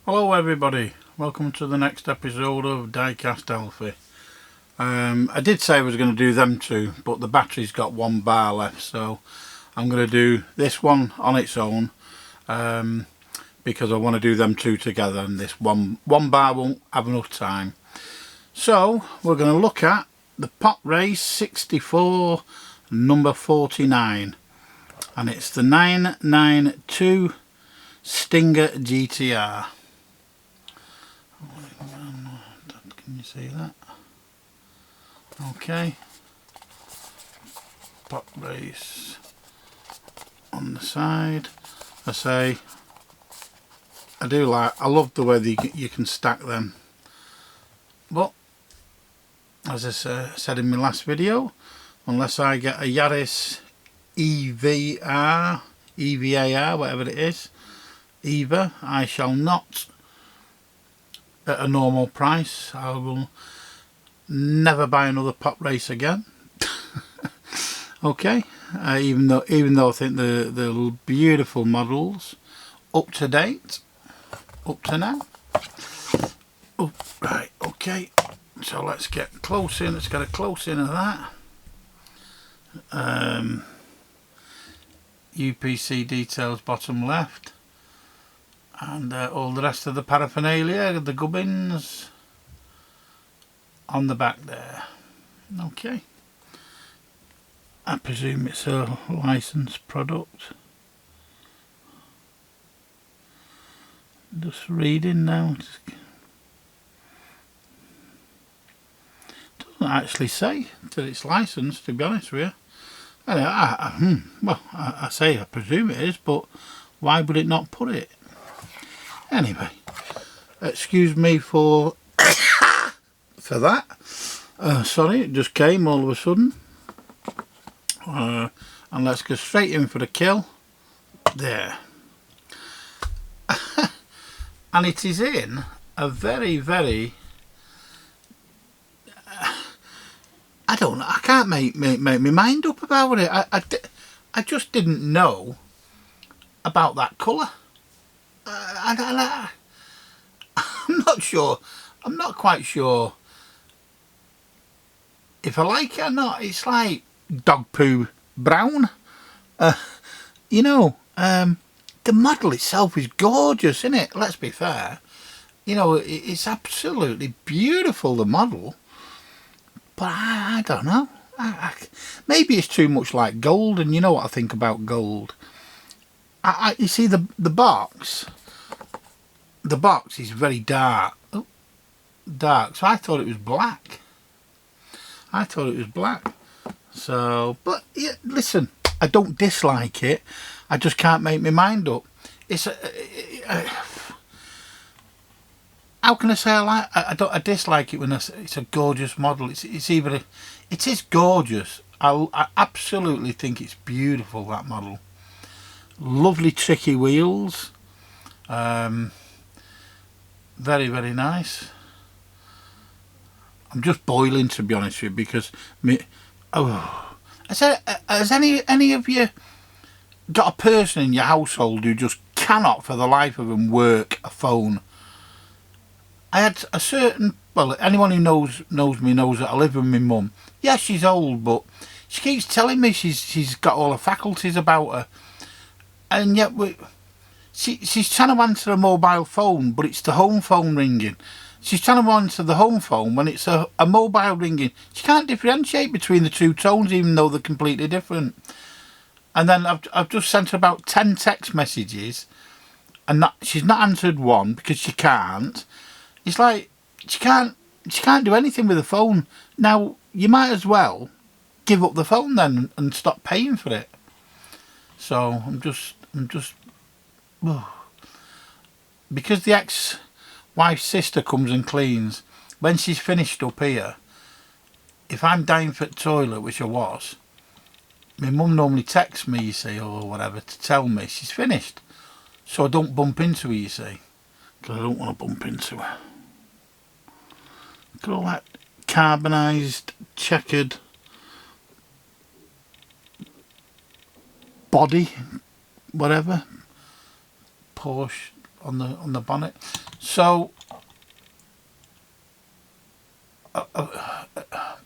Hello everybody, welcome to the next episode of Diecast Alfie. I did say I was going to do them two, but the battery's got one bar left, so I'm going to do this one on its own because I want to do them two together, and this one bar won't have enough time. So we're going to look at the Poprace 64 number 49, and it's the 992 Stinger GTR. Can you see that? Okay. Poprace on the side. I love the way you can stack them. But as I said in my last video, unless I get a Yaris EVAR, whatever it is, EVA, I shall not, at a normal price, I will never buy another Poprace again. Okay, even though I think the beautiful models, up to date, up to now. Oh, right, okay. So let's get close in. Let's get a close in of that. UPC details bottom left, and all the rest of the paraphernalia, the gubbins on the back there. Okay. I presume it's a licensed product. Just reading now. Doesn't actually say that it's licensed, to be honest with you. Anyway, I say I presume it is, but why would it not put it? Anyway, excuse me for that. Sorry, it just came all of a sudden. And let's go straight in for the kill. There. And it is in a very, very... I don't know. I can't make my mind up about it. I just didn't know about that colour. I'm not sure. I'm not quite sure if I like it or not. It's like dog poo brown. The model itself is gorgeous, isn't it? Let's be fair. It's absolutely beautiful, the model. But I don't know. Maybe it's too much like gold, and you know what I think about gold. You see the box. The box is very dark. Oh, dark. So I thought it was black. So, but yeah, listen, I don't dislike it. I just can't make my mind up. How can I say I dislike it when it's a gorgeous model? It is gorgeous. I absolutely think it's beautiful, that model. Lovely tricky wheels. Very, very nice. I'm just boiling, to be honest with you, because has any of you got a person in your household who just cannot for the life of them work a phone? I had a certain, well, anyone who knows me knows that I live with my mum. Yeah, she's old, but she keeps telling me she's got all her faculties about her, and yet she's trying to answer a mobile phone, but it's the home phone ringing. She's trying to answer the home phone when it's a mobile ringing. She can't differentiate between the two tones, even though they're completely different. And then I've just sent her about 10 text messages, and she's not answered one because she can't. It's like she can't do anything with the phone. Now you might as well give up the phone then and stop paying for it. So I'm just because the ex-wife's sister comes and cleans. When she's finished up here, if I'm dying for the toilet, which I was, my mum normally texts me, you see, or whatever, to tell me she's finished, so I don't bump into her, you see, because I don't want to bump into her. Look at all that carbonised, checkered body, whatever, Porsche on the bonnet. So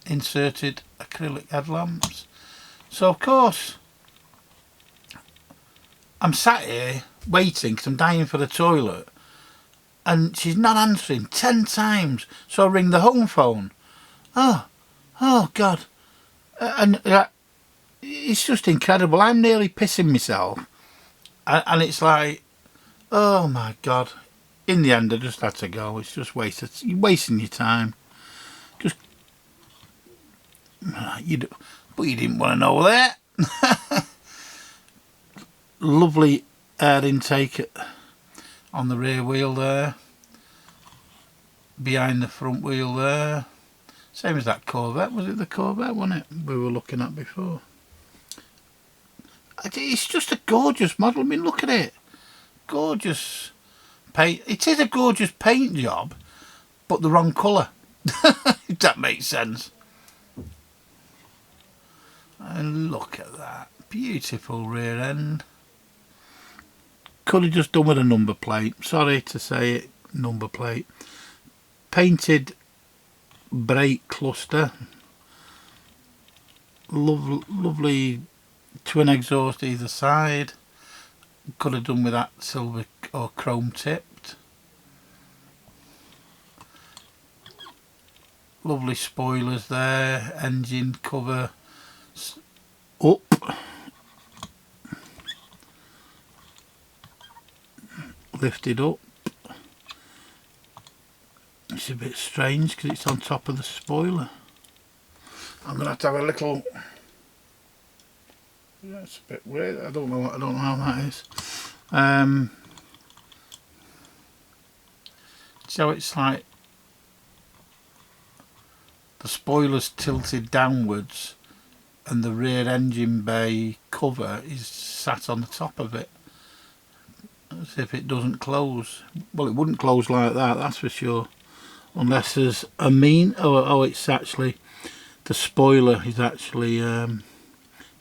inserted acrylic headlamps. So of course I'm sat here waiting because I'm dying for the toilet, and she's not answering 10 times. So I ring the home phone. Oh God. And it's just incredible. I'm nearly pissing myself. And it's like, oh my God. In the end, I just had to go. It's just wasted. You're wasting your time. Just, but you didn't want to know that. Lovely air intake on the rear wheel there. Behind the front wheel there. Same as that Corvette. Was it the Corvette, wasn't it, we were looking at before? It's just a gorgeous model. I mean, look at it. Gorgeous paint. It is a gorgeous paint job, but the wrong colour. If that makes sense. And look at that. Beautiful rear end. Could have just done with a number plate. Sorry to say it, number plate. Painted brake cluster. Lovely twin exhaust either side. Could have done with that silver or chrome tipped. Lovely spoilers there. Engine cover up. Lifted up. It's a bit strange because it's on top of the spoiler. I'm gonna have to have a little. Yeah, it's a bit weird. I don't know how that is. So it's like the spoiler's tilted downwards and the rear engine bay cover is sat on the top of it, as if it doesn't close. Well, it wouldn't close like that, that's for sure, unless there's a mean. Oh, it's actually the spoiler is actually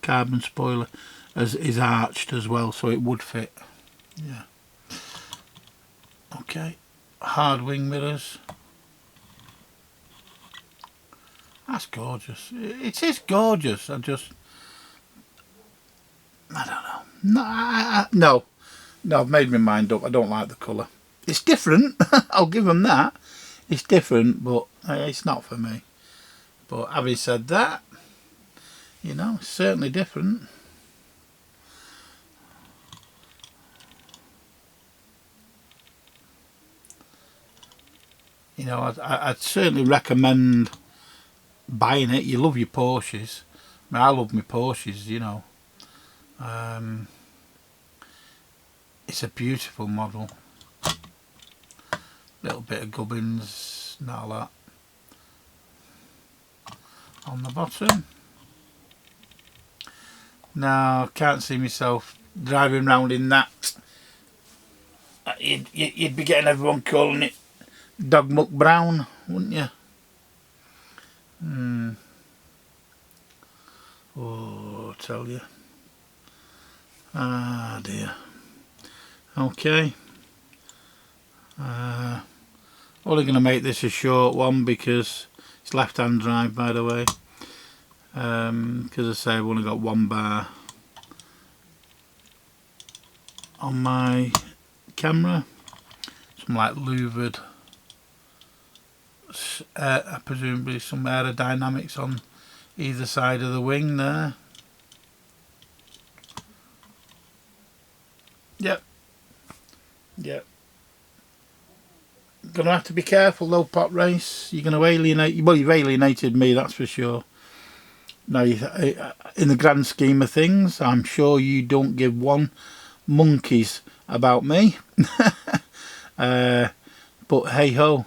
carbon spoiler is arched as well, so it would fit. Yeah. Okay. Hard wing mirrors. That's gorgeous. It is gorgeous. I don't know. No, I've made my mind up. I don't like the colour. It's different. I'll give them that. It's different, but it's not for me. But having said that, you know, it's certainly different. You know, I'd certainly recommend buying it. You love your Porsches. I mean, I love my Porsches, you know. It's a beautiful model. Little bit of gubbins and all that on the bottom. Now, I can't see myself driving round in that. You'd be getting everyone calling it dog muck brown, wouldn't you? Oh, I tell you. Ah, dear. Okay. Only going to make this a short one because it's left-hand drive, by the way. Because I say I've only got one bar on my camera. Some like louvered, presumably some aerodynamics on either side of the wing there. Yep. Gonna have to be careful though, Poprace. You're gonna alienate. Well, you've alienated me, that's for sure. Now, in the grand scheme of things, I'm sure you don't give one monkeys about me. But hey ho,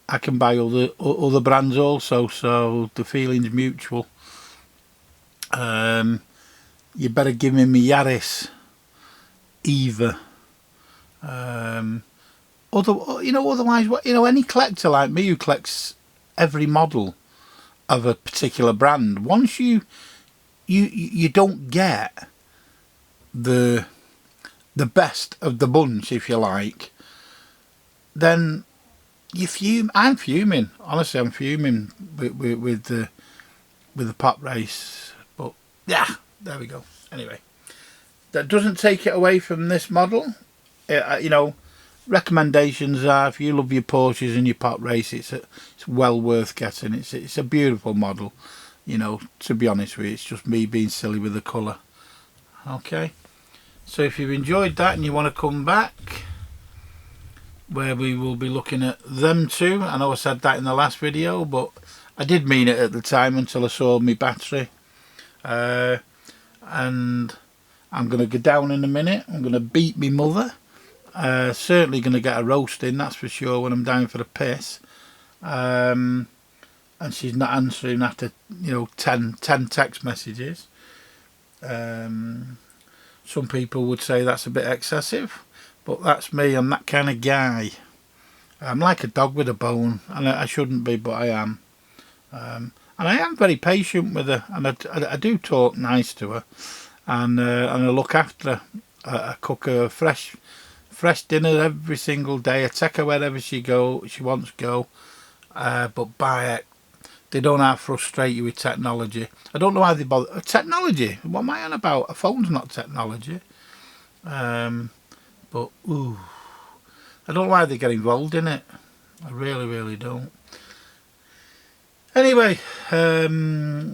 I can buy other brands also, so the feeling's mutual. You better give me my Yaris Eva. Otherwise, any collector like me who collects every model of a particular brand, once you don't get the best of the bunch, if you like, then you fume. I'm fuming. Honestly, I'm fuming with the Poprace. But yeah, there we go. Anyway, that doesn't take it away from this model. You know, recommendations are, if you love your Porsches and your Poprace, it's well worth getting. It's a beautiful model. You know, to be honest with you, it's just me being silly with the colour. Okay, so if you've enjoyed that and you want to come back, where we will be looking at them too. I know I said that in the last video, but I did mean it at the time until I saw my battery. And I'm going to go down in a minute. I'm going to beat my mother. Certainly going to get a roasting, that's for sure, when I'm down for a piss. And she's not answering after, you know, 10 text messages. Some people would say that's a bit excessive, but that's me. I'm that kind of guy. I'm like a dog with a bone, and I shouldn't be, but I am. And I am very patient with her, and I do talk nice to her, and I look after her. I cook her fresh dinner every single day. I take her wherever she wants to go. But by it, they don't have to frustrate you with technology. I don't know why they bother. Technology? What am I on about? A phone's not technology. But ooh, I don't know why they get involved in it. I really, really don't. Anyway, I'm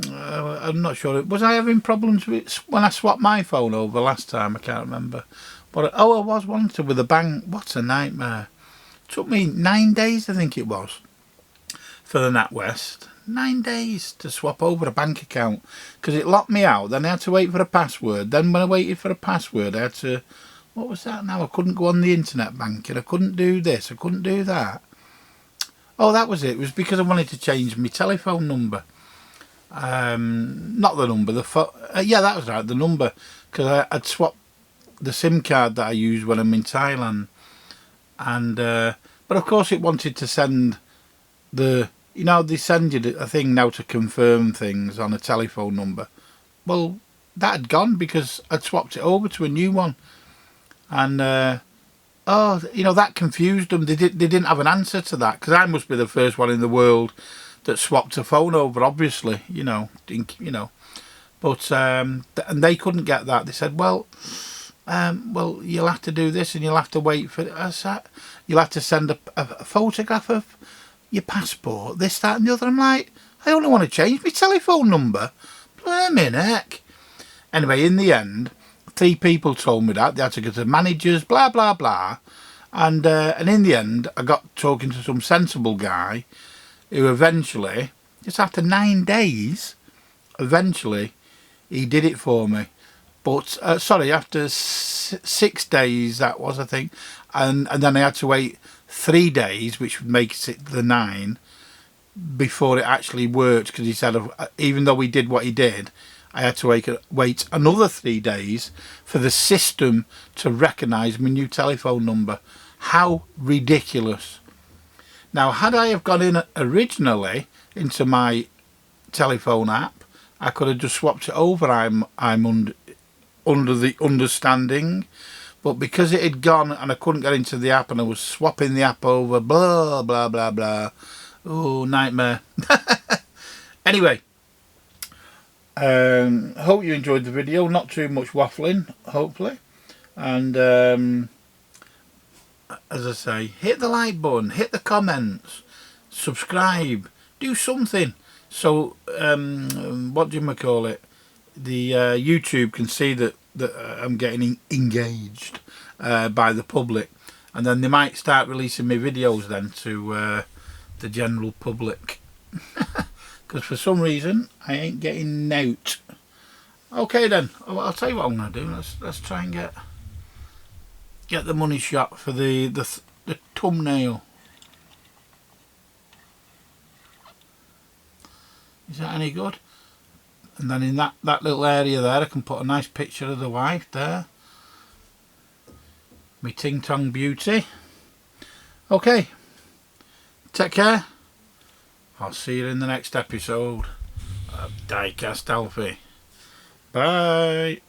not sure. Was I having problems with when I swapped my phone over last time? I can't remember. But I was once with a bank. What a nightmare! It took me 9 days, I think it was, for the NatWest. 9 days to swap over a bank account because it locked me out. Then I had to wait for a password. Then when I waited for a password, I had to. What was that now? I couldn't go on the internet banking. I couldn't do this. I couldn't do that. Oh, that was it. It was because I wanted to change my telephone number. Not the number. Yeah, that was right. The number, because I'd swapped the SIM card that I use when I'm in Thailand, and but of course it wanted to send the. You know, they send you a thing now to confirm things on a telephone number. Well, that had gone because I'd swapped it over to a new one. And, oh, you know, that confused them. They didn't have an answer to that. Because I must be the first one in the world that swapped a phone over, obviously, you know. But, and they couldn't get that. They said, well, you'll have to do this and you'll have to wait for it. You'll have to send a photograph of your passport, this, that and the other. I'm like, I only want to change my telephone number. Blimey heck. Anyway, in the end, 3 people told me that. They had to go to managers, blah, blah, blah. And in the end, I got talking to some sensible guy who eventually, just after 9 days, eventually, he did it for me. But, sorry, after 6 days, that was, I think. And then I had to wait 3 days, which would make it the 9, before it actually worked, because he said even though he did what he did, I had to wait another 3 days for the system to recognise my new telephone number. How ridiculous. Now, had I have gone in originally into my telephone app, I could have just swapped it over, I'm under the understanding. But because it had gone and I couldn't get into the app and I was swapping the app over, blah, blah, blah, blah. Oh, nightmare. Anyway, hope you enjoyed the video. Not too much waffling, hopefully. And as I say, hit the like button, hit the comments, subscribe, do something. So, what do you call it? The YouTube can see that I'm getting engaged by the public, and then they might start releasing me videos then to the general public, because for some reason I ain't getting note. Okay then, I'll tell you what I'm going to do. Let's try and get the money shot for the thumbnail. Is that any good? And then in that little area there, I can put a nice picture of the wife there. Me ting tong beauty. Okay. Take care. I'll see you in the next episode of Diecast Alfie. Bye.